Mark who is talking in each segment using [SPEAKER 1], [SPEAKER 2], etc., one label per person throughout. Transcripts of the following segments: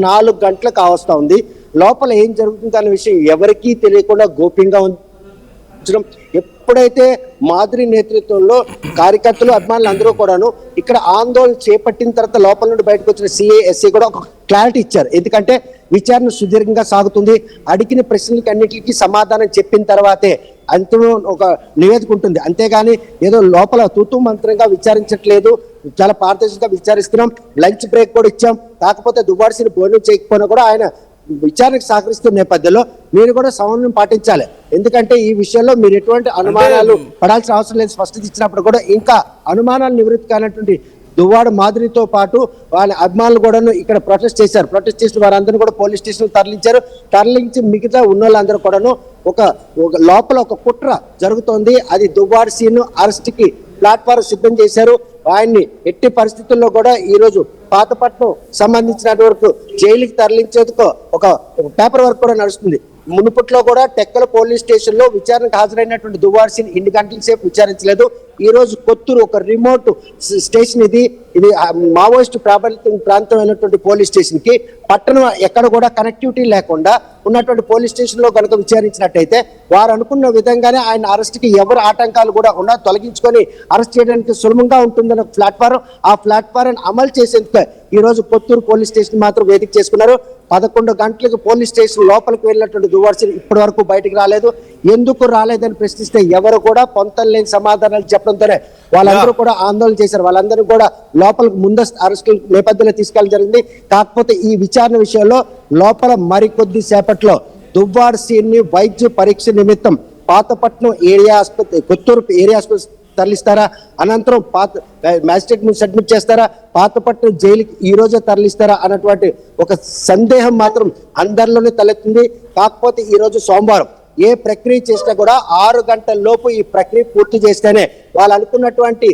[SPEAKER 1] 4 గంటలకు కావస్తా ఉంది. లోపల ఏం జరుగుతుంది అనే విషయం ఎవరికీ తెలియకుండా గోప్యంగా ఉంచడం. ఎప్పుడైతే మాధురి నేతృత్వంలో కార్యకర్తలు అభిమానులు అందరూ కూడాను ఇక్కడ ఆందోళన చేపట్టిన తర్వాత లోపల నుండి బయటకు వచ్చిన సిఐ ఎస్ఐ కూడా ఒక క్లారిటీ ఇచ్చారు. ఎందుకంటే విచారణ సుదీర్ఘంగా సాగుతుంది, అడిగిన ప్రశ్నలకి అన్నిటికీ సమాధానం చెప్పిన తర్వాతే అంతిమ ఒక నివేదిక ఉంటుంది. అంతేగాని ఏదో లోపల తూతూ మంత్రంగా విచారించట్లేదు, చాలా పారదర్శకంగా విచారిస్తున్నాం. లంచ్ బ్రేక్ కూడా ఇచ్చాం. కాకపోతే దువ్వాడ భోజనం చేయకపోయినా కూడా ఆయన విచారణకు సహకరిస్తున్న నేపథ్యంలో మీరు కూడా సమన్వయం పాటించాలి. ఎందుకంటే ఈ విషయంలో మీరు ఎటువంటి అనుమానాలు పడాల్సిన అవసరం లేదు. స్పష్టత ఇచ్చినప్పుడు కూడా ఇంకా అనుమానాలు నివృత్తి కానటువంటి దువ్వాడ మాధురితో పాటు వాళ్ళ అభిమానులు కూడా ఇక్కడ ప్రొటెస్ట్ చేశారు. ప్రొటెస్ట్ చేసిన వారందరూ కూడా పోలీస్ స్టేషన్ తరలించారు. తరలించి మిగతా ఉన్న వాళ్ళందరూ కూడాను ఒక లోపల ఒక కుట్ర జరుగుతోంది. అది దువ్వాడ సీన్ అరెస్ట్ కి ప్లాట్ఫారం సిద్ధం చేశారు. ఆయన్ని ఎట్టి పరిస్థితుల్లో కూడా ఈ రోజు పాతపట్నం సంబంధించినటువంటి వరకు జైలుకి తరలించేందుకు ఒక పేపర్ వర్క్ కూడా నడుస్తుంది. మునుపట్లో కూడా టెక్కల పోలీస్ స్టేషన్ లో విచారణకు హాజరైనటువంటి దువ్వాడ సీన్ ఇన్ని గంటల సేపు విచారించలేదు. ఈ రోజు కొత్తూరు ఒక రిమోట్ స్టేషన్, ఇది మావోయిస్ట్ ప్రాంతమైనటువంటి పోలీస్ స్టేషన్ కి పట్టణం ఎక్కడ కూడా కనెక్టివిటీ లేకుండా ఉన్నటువంటి పోలీస్ స్టేషన్ లో కనుక విచారించినట్టయితే వారు అనుకున్న విధంగానే ఆయన అరెస్ట్ కి ఎవరు ఆటంకాలు కూడా ఉన్నా తొలగించుకొని అరెస్ట్ చేయడానికి సులభంగా ఉంటుందన్న ప్లాట్ఫారం, ఆ ప్లాట్ఫారం అమలు చేసేందుకు ఈ రోజు కొత్తూరు పోలీస్ స్టేషన్ మాత్రం వేదిక చేసుకున్నారు. 11 గంటలకు పోలీస్ స్టేషన్ లోపలికి వెళ్ళినటువంటి దువ్వాడ సీన్ ఇప్పటి వరకు బయటకు రాలేదు. ఎందుకు రాలేదని ప్రశ్నిస్తే ఎవరు కూడా పొంతం లేని సమాధానాలు చెప్పడంతోనే వాళ్ళందరూ కూడా ఆందోళన చేశారు. వాళ్ళందరూ కూడా లోపలికి ముందస్తు అరెస్టు నేపథ్యంలో తీసుకెళ్ళడం జరిగింది. కాకపోతే ఈ విచారణ విషయంలో లోపల మరికొద్ది సేపట్లో దువ్వాడ సీన్ ని వైద్య పరీక్ష నిమిత్తం పాతపట్నం ఏరియా ఆసుపత్రి, కొత్తూరు ఏరియా ఆసుపత్రి తరలిస్తారా, అనంతరం మ్యాజిస్ట్రేట్ ముందు సబ్మిట్ చేస్తారా, పాతపట్నం జైలుకి ఈ రోజే తరలిస్తారా అన్నటువంటి ఒక సందేహం మాత్రం అందరిలోనే తలెత్తుంది. కాకపోతే ఈ రోజు సోమవారం ఏ ప్రక్రియ చేసినా కూడా 6 గంటల లోపు ఈ ప్రక్రియ పూర్తి చేస్తేనే వాళ్ళు అనుకున్నటువంటి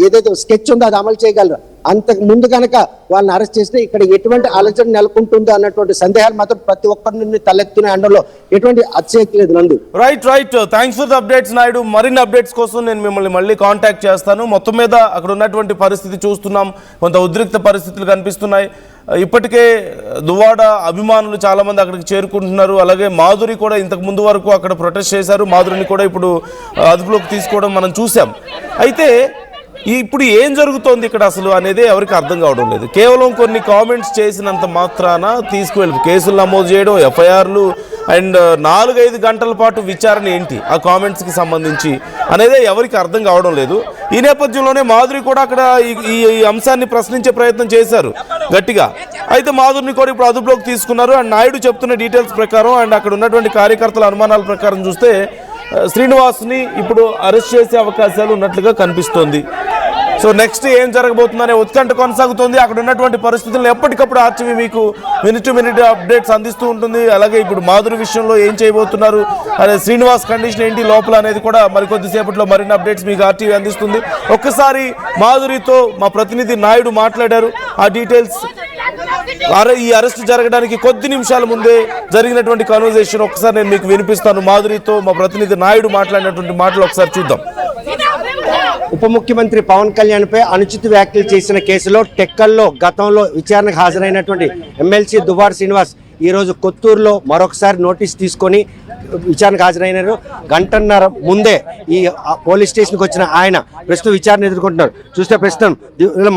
[SPEAKER 1] ఏదైతే స్కెచ్ ఉందో అది అమలు చేయగలరు. అంతకు ముందు కనుక వాళ్ళని అరెస్ట్ చేస్తే ఇక్కడ ఎటువంటి అలజడి నెలకొంటుందో అన్నటువంటి సందేహాలు మాత్రం ప్రతి ఒక్కరి నుండి తలెత్తునే అండలో ఎటువంటి అతిశయక్తి లేదు. నందు
[SPEAKER 2] right thanks for the updates Naidu. మరిన్ని అప్డేట్స్ కోసం నేను మిమ్మల్ని మళ్ళీ కాంటాక్ట్ చేస్తాను. మొత్తం మీద అక్కడ ఉన్నటువంటి పరిస్థితి చూస్తున్నాం, కొంత ఉద్రిక్త పరిస్థితులు కనిపిస్తున్నాయి. ఇప్పటికే దువ్వాడ అభిమానులు చాలా మంది అక్కడికి చేరుకుంటున్నారు. అలాగే మాధురి కూడా ఇంతకు ముందు వరకు అక్కడ ప్రొటెస్ట్ చేశారు. మాధురిని కూడా ఇప్పుడు అదుపులోకి తీసుకోవడం మనం చూసాం. అయితే ఇప్పుడు ఏం జరుగుతోంది ఇక్కడ అసలు అనేది ఎవరికి అర్థం కావడం లేదు. కేవలం కొన్ని కామెంట్స్ చేసినంత మాత్రాన తీసుకువెళ్ళి కేసులు నమోదు చేయడం, ఎఫ్ఐఆర్లు అండ్ 4-5 గంటల పాటు విచారణ ఏంటి ఆ కామెంట్స్కి సంబంధించి అనేది ఎవరికి అర్థం కావడం లేదు. ఈ నేపథ్యంలోనే మాధురి కూడా అక్కడ ఈ అంశాన్ని ప్రశ్నించే ప్రయత్నం చేశారు గట్టిగా. అయితే మాధురిని కూడా ఇప్పుడు అదుపులోకి తీసుకున్నారు. అండ్ నాయుడు చెప్తున్న డీటెయిల్స్ ప్రకారం అండ్ అక్కడ ఉన్నటువంటి కార్యకర్తల అనుమానాల ప్రకారం చూస్తే శ్రీనివాస్ని ఇప్పుడు అరెస్ట్ చేసే అవకాశాలు ఉన్నట్లుగా కనిపిస్తోంది. సో నెక్స్ట్ ఏం జరగబోతుందనే ఉత్కంఠ కొనసాగుతుంది. అక్కడ ఉన్నటువంటి పరిస్థితులను ఎప్పటికప్పుడు ఆర్టీవీ మీకు మినిట్ టు మినిట్ అప్డేట్స్ అందిస్తూ ఉంటుంది. అలాగే ఇప్పుడు మాధురి విషయంలో ఏం చేయబోతున్నారు, అదే శ్రీనివాస్ కండిషన్ ఏంటి లోపల అనేది కూడా మరికొద్దిసేపట్లో మరిన్ని అప్డేట్స్ మీకు ఆర్టీవీ అందిస్తుంది. ఒక్కసారి మాధురితో మా ప్రతినిధి నాయుడు మాట్లాడారు. ఆ డీటెయిల్స్ ఈ అరెస్ట్ జరగడానికి కొద్ది నిమిషాల ముందే జరిగినటువంటి కన్వర్జేషన్ ఒకసారి నేను మీకు వినిపిస్తాను. మాధురితో మా ప్రతినిధి నాయుడు మాట్లాడినటువంటి మాటలు ఒకసారి చూద్దాం.
[SPEAKER 1] ఉప ముఖ్యమంత్రి పవన్ కళ్యాణ్ పై అనుచిత వ్యాఖ్యలు చేసిన కేసులో టెక్కల్లో గతంలో విచారణకు హాజరైనటువంటి ఎమ్మెల్సీ దువ్వాడ శ్రీనివాస్ ఈ రోజు కొత్తూరులో మరొకసారి నోటీస్ తీసుకొని విచారణకు హాజరైనారు. గంటన్నర ముందే ఈ పోలీస్ స్టేషన్కి వచ్చిన ఆయన ప్రస్తుతం విచారణ ఎదుర్కొంటున్నారు. చూస్తే ప్రస్తుతం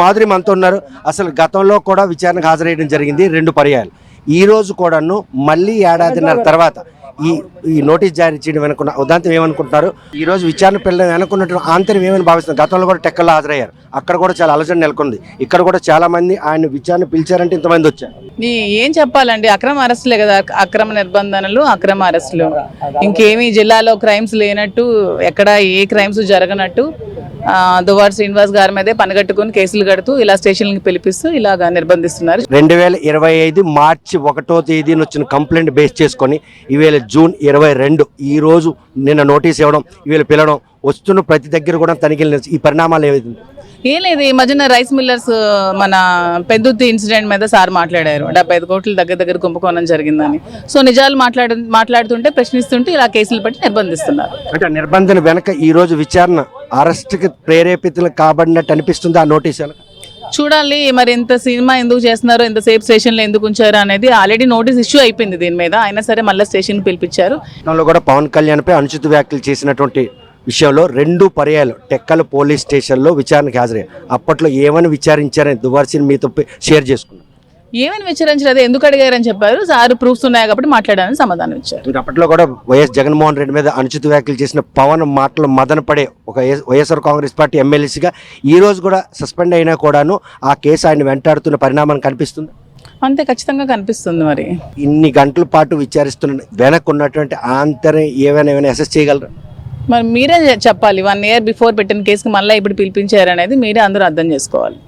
[SPEAKER 1] మాధురి మనతో ఉన్నారు. అసలు గతంలో కూడా విచారణకు హాజరయ్యడం జరిగింది 2 పర్యాయాలు. ఈ రోజు కూడాను మళ్ళీ ఏడాదిన్నర తర్వాత ఈ నోటీస్ జారీ చేయడం వెనుకున్న ఉదాంతం ఏమనుకుంటున్నారు, ఈ రోజు విచారణ పిల్లలు వెనుకున్నటువంటి ఆంతర్యం ఏమని భావిస్తున్నారు? గతంలో కూడా టెక్కల్లో హాజరయ్యారు, అక్కడ కూడా చాలా అలజడి నెలకొంది. ఇక్కడ కూడా చాలా మంది ఆయన విచారణ పిలిచారంటే ఇంతమంది వచ్చారు.
[SPEAKER 3] ఏం చెప్పాలండి, అక్రమ అరెస్టులే కదా, అక్రమ నిర్బంధనలు, అక్రమ అరెస్టులు. ఇంకేమీ జిల్లాలో క్రైమ్స్ లేనట్టు, ఎక్కడ ఏ క్రైమ్స్ జరగనట్టు దువ్వాడ శ్రీనివాస్ గారి మీదే పనిగట్టుకుని కేసులు కడుతూ ఇలా స్టేషన్కి పిలిపిస్తూ ఇలాగా నిర్బంధిస్తున్నారు.
[SPEAKER 1] 2025 మార్చి 1వ తేదీన వచ్చిన కంప్లైంట్ బేస్ చేసుకొని ఈవేళ జూన్ 22 ఈ రోజు నిన్న నోటీస్ ఇవ్వడం, ఈవేళ పిలవడం, వస్తున్న ప్రతి దగ్గర కూడా తనిఖీలు. ఈ పరిణామాలు ఏమైంది?
[SPEAKER 3] ఏం లేదు, ఈ మధ్యన రైస్ మిల్లర్స్ మన పెద్దుత్తి ఇన్సిడెంట్ మీద సార్ మాట్లాడారు. 75 కోట్ల దగ్గర కుంభకోణం జరిగిందని. సో నిజాలు మాట్లాడుతుంటే ప్రశ్నిస్తుంటే ఇలా కేసులు పట్టి నిర్బంధిస్తున్నారు.
[SPEAKER 1] అంటే నిర్బంధన వెనక ఈ రోజు విచారణ అరెస్ట్కి ప్రేరేపితులు కాబడినట్టు అనిపిస్తుంది ఆ నోటీసు.
[SPEAKER 3] చూడాలి మరి ఇంత సినిమా ఎందుకు చేస్తున్నారు, ఇంతసేపు స్టేషన్లో ఎందుకు ఉంచారు అనేది ఆల్రెడీ నోటీస్ ఇష్యూ అయిపోయింది దీని మీద. అయినా సరే మళ్ళీ స్టేషన్ పిలిపించారు.
[SPEAKER 1] గతంలో కూడా పవన్ కళ్యాణ్ పై అనుచిత వ్యాఖ్యలు చేసినటువంటి విషయంలో 2 పర్యాయాలు టెక్కల పోలీస్ స్టేషన్లో విచారణకు హాజరయ్యారు. అప్పట్లో ఏమని విచారించారని దువార్సీని మీతో షేర్ చేసుకున్నారు.
[SPEAKER 3] ఏమని విచారించారు, అదే ఎందుకు అడిగారని చెప్పారు. సార్ ప్రూఫ్స్ ఉన్నాయి కాబట్టి మాట్లాడాలని సమాధానం ఇచ్చారు.
[SPEAKER 1] అప్పట్లో కూడా వైఎస్ జగన్మోహన్ రెడ్డి మీద అనుచిత వ్యాఖ్యలు చేసిన పవన్ మాటలు మదన పడే ఒక వైఎస్ఆర్ కాంగ్రెస్ పార్టీ ఎమ్మెల్యేసీగా ఈ రోజు కూడా సస్పెండ్ అయినా కూడాను ఆ కేసు ఆయన వెంటాడుతున్న పరిణామం కనిపిస్తుంది.
[SPEAKER 3] అంతే, ఖచ్చితంగా కనిపిస్తుంది. మరి
[SPEAKER 1] ఇన్ని గంటల పాటు విచారిస్తున్న వెనక్కి ఉన్నటువంటి ఆంతర్యం ఏమైనా అసెస్ చేయగలరా?
[SPEAKER 3] మరి మీరే చెప్పాలి. 1 year బిఫోర్ పెట్టిన కేసుకి మళ్ళీ ఇప్పుడు పిలిపించారు అనేది మీరే అందరూ అర్థం చేసుకోవాలి.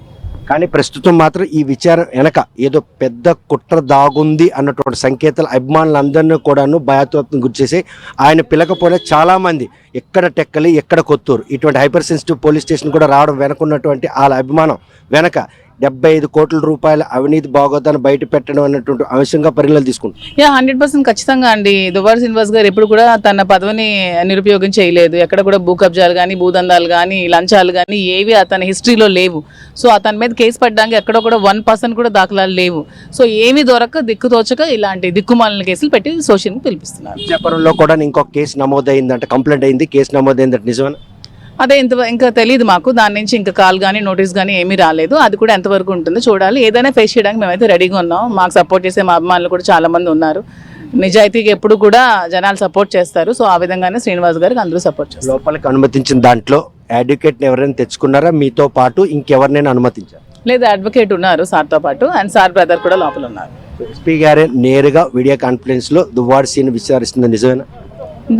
[SPEAKER 1] కానీ ప్రస్తుతం మాత్రం ఈ విచారం వెనక ఏదో పెద్ద కుట్ర దాగుంది అన్నటువంటి సంకేతాలు అభిమానులందరినీ కూడాను భయాత్మకం గురిచేసి ఆయన పిలకపోయినా చాలా మంది ఎక్కడ టెక్కలి ఎక్కడ కొత్తూరు ఇటువంటి హైపర్ సెన్సిటివ్ పోలీస్ స్టేషన్ కూడా రావడం వెనకున్నటువంటి వాళ్ళ అభిమానం వెనక 75 కోట్ల రూపాయల అవినీతి బాగోదాన్ని బయట పెట్టడం అన్నటువంటి అంశంగా పరిగణలోకి తీసుకుంటాం.
[SPEAKER 3] 100% ఖచ్చితంగా అండి. దువ్వాడ శ్రీనివాస్ గారు ఎప్పుడు కూడా తన పదవిని నిరుపయోగం చేయలేదు. ఎక్కడ కూడా భూ కబ్జాలు కానీ, భూదందాలు కానీ, లంచాలు కానీ ఏవి అతని హిస్టరీలో లేవు. సో అతని మీద కేసు పడ్డానికి ఎక్కడ కూడా 1% కూడా దాఖలాలు లేవు. సో ఏమి దొరక దిక్కుతోచక ఇలాంటి దిక్కుమాలిన కేసులు పెట్టి సోషల్ని పిలిపిస్తున్నారు.
[SPEAKER 1] చెప్పడంలో కూడా ఇంకొక కేసు నమోదైందంట, కంప్లైంట్ అయింది, కేసు నమోదైందంట, నిజమేనా?
[SPEAKER 3] అదే ఇంకా తెలియదు మాకు. దాని నుంచి ఇంకా కాల్ కానీ నోటీస్ కానీ ఏమీ రాలేదు. అది కూడా ఎంతవరకు ఉంటుందో చూడాలి. ఏదైనా ఫేస్ చేయడానికి మేమైతే రెడీగా ఉన్నాం. మాకు సపోర్ట్ చేసే మా అభిమానులు కూడా చాలా మంది ఉన్నారు. నిజాయితీగా ఎప్పుడు కూడా జనాలు సపోర్ట్ చేస్తారు. సో ఆ విధంగానే శ్రీనివాస్ గారికి అందరూ సపోర్ట్ చేస్తారు.
[SPEAKER 1] లోపలికి అనుమతించిన దాంట్లో అడ్వకేట్ని ఎవరైనా తెచ్చుకున్నారా? మీతో పాటు ఇంకెవరినైనా అనుమతించారు?
[SPEAKER 3] లేదు, అడ్వకేట్ ఉన్నారు సార్తో పాటు, అండ్ సార్ బ్రదర్ కూడా లోపల ఉన్నారు.
[SPEAKER 1] ఎస్పీ గారే నేరుగా వీడియో కాన్ఫరెన్స్ లో దువ్వాడ సీన్ విచారిస్తుంది, నిజమేనా?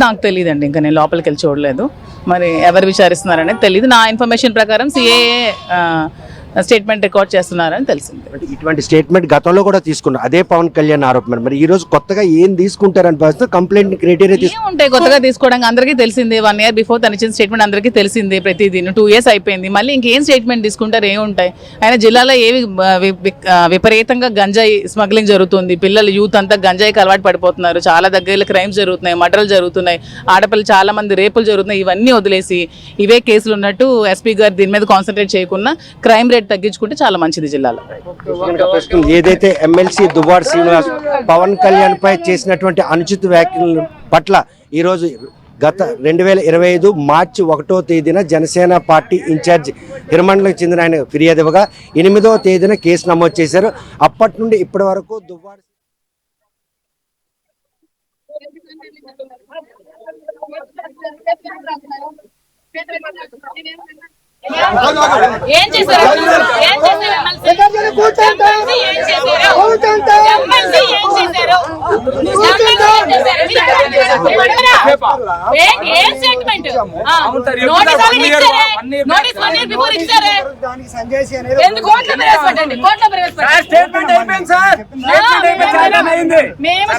[SPEAKER 3] నాకు తెలియదండి, ఇంకా నేను లోపలికి వెళ్ళి చూడలేదు. మరి ఎవరు విచారిస్తున్నారనేది తెలియదు. నా ఇన్ఫర్మేషన్ ప్రకారం సిఏఏ స్టేట్మెంట్ రికార్డ్ చేస్తున్నారని తెలిసింది.
[SPEAKER 1] ఇటువంటి స్టేట్మెంట్ గతంలో కూడా తీసుకున్నారు, అదే పవన్ కళ్యాణ్ ఆరోపణ. మరి ఈ రోజు కొత్తగా ఏం తీసుకుంటారని భావిస్తే కంప్లైంట్ క్రైటీరియా
[SPEAKER 3] ఉంటాయి కొత్తగా తీసుకోవడానికి అందరికీ తెలిసింది. 1 year బిఫోర్ తను ఇచ్చిన స్టేట్మెంట్ అందరికీ తెలిసింది. ప్రతిదీ 2 years అయిపోయింది. మళ్ళీ ఇంకేం స్టేట్మెంట్ తీసుకుంటారు? ఏముంటాయి? ఆయన జిల్లాలో ఏవి విపరీతంగా గంజాయి స్మగ్లింగ్ జరుగుతుంది. పిల్లలు యూత్ అంతా గంజాయికి అలవాటు పడిపోతున్నారు. చాలా దగ్గరలో క్రైమ్స్ జరుగుతున్నాయి, మర్డర్లు జరుగుతున్నాయి, ఆడపిల్లలు చాలా మంది రేపులు జరుగుతున్నాయి. ఇవన్నీ వదిలేసి ఇవే కేసులు ఉన్నట్టు ఎస్పీ గారు దీని మీద కాన్సన్ట్రేట్ చేయకుండా క్రైమ్ రేట్ తగ్గించుకుంటే చాలా మంచిది జిల్లాలో.
[SPEAKER 1] ఏదైతే ఎమ్మెల్సీ దువ్వాడ శ్రీనివాస్ పవన్ కళ్యాణ్ పై చేసినటువంటి అనుచిత వ్యాఖ్యల పట్ల ఈరోజు గత 2025 మార్చి 1వ తేదీన జనసేన పార్టీ ఇన్ఛార్జ్ హిరమండలకు చెందిన ఆయన ఫిర్యాదు ఇవ్వగా 8వ తేదీన కేసు నమోదు చేశారు. అప్పటి నుండి ఇప్పటి వరకు దువ్వాడ
[SPEAKER 4] ఏం చేశారు? ఏం చేశారు? ఏం స్టేట్మెంట్? నోటీస్ 1 year బిఫోర్ ఇచ్చారే. ఎందుకు కోర్టులో ప్రవేశపెట్టండి? కోర్టులో ప్రవేశపెట్టండి. స్టేట్మెంట్ అయిపోయింది సార్. స్టేట్మెంట్ అయిపోయింది. చాలా అయింది. మేము